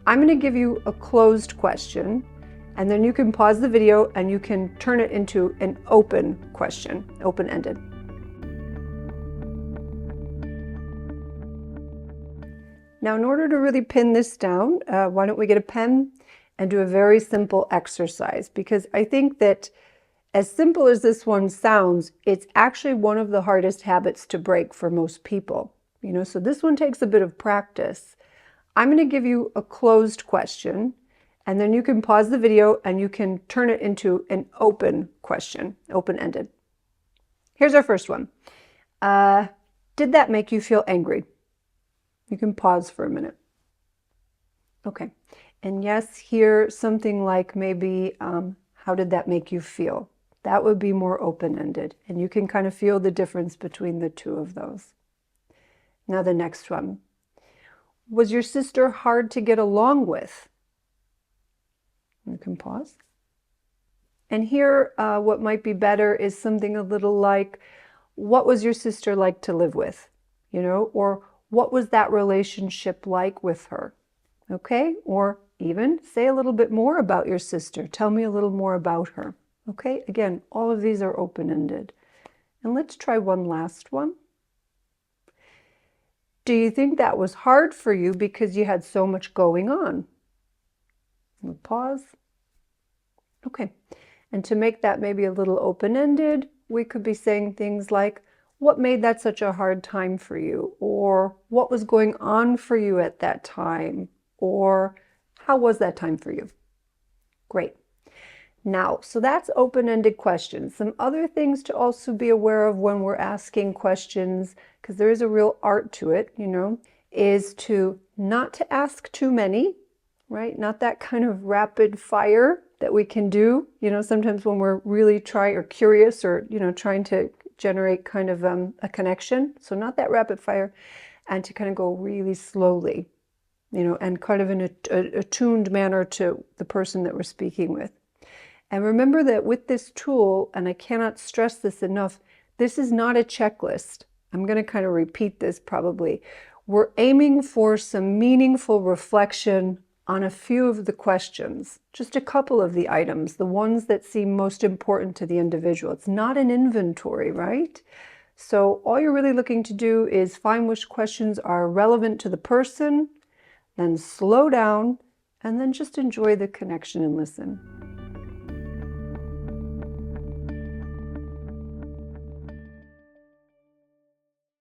I'm going to give you a closed question, and then you can pause the video and you can turn it into an open question, open-ended. Now, in order to really pin this down, why don't we get a pen and do a very simple exercise? Because I think that as simple as this one sounds, it's actually one of the hardest habits to break for most people. So this one takes a bit of practice. I'm going to give you a closed question, and then you can pause the video and you can turn it into an open question, open-ended. Here's our first one. Did that make you feel angry? You can pause for a minute. Okay. And yes, here something like maybe, how did that make you feel? That would be more open-ended, and you can kind of feel the difference between the two of those. Now the next one. Was your sister hard to get along with? You can pause. And here, what might be better is something a little like, what was your sister like to live with? Or what was that relationship like with her? Okay? Or even say a little bit more about your sister. Tell me a little more about her. Okay? Again, all of these are open-ended. And let's try one last one. Do you think that was hard for you because you had so much going on? We'll pause. Okay. And to make that maybe a little open-ended, we could be saying things like, what made that such a hard time for you? Or what was going on for you at that time? Or how was that time for you? Great. Now, so that's open-ended questions. Some other things to also be aware of when we're asking questions, because there is a real art to it, is to not to ask too many, right? Not that kind of rapid fire that we can do, sometimes when we're really curious or, trying to generate kind of a connection. So not that rapid fire, and to kind of go really slowly, and kind of in a attuned manner to the person that we're speaking with. And remember that with this tool, and I cannot stress this enough, this is not a checklist. I'm going to kind of repeat this probably. We're aiming for some meaningful reflection on a few of the questions, just a couple of the items, the ones that seem most important to the individual. It's not an inventory, right? So all you're really looking to do is find which questions are relevant to the person, then slow down, and then just enjoy the connection and listen.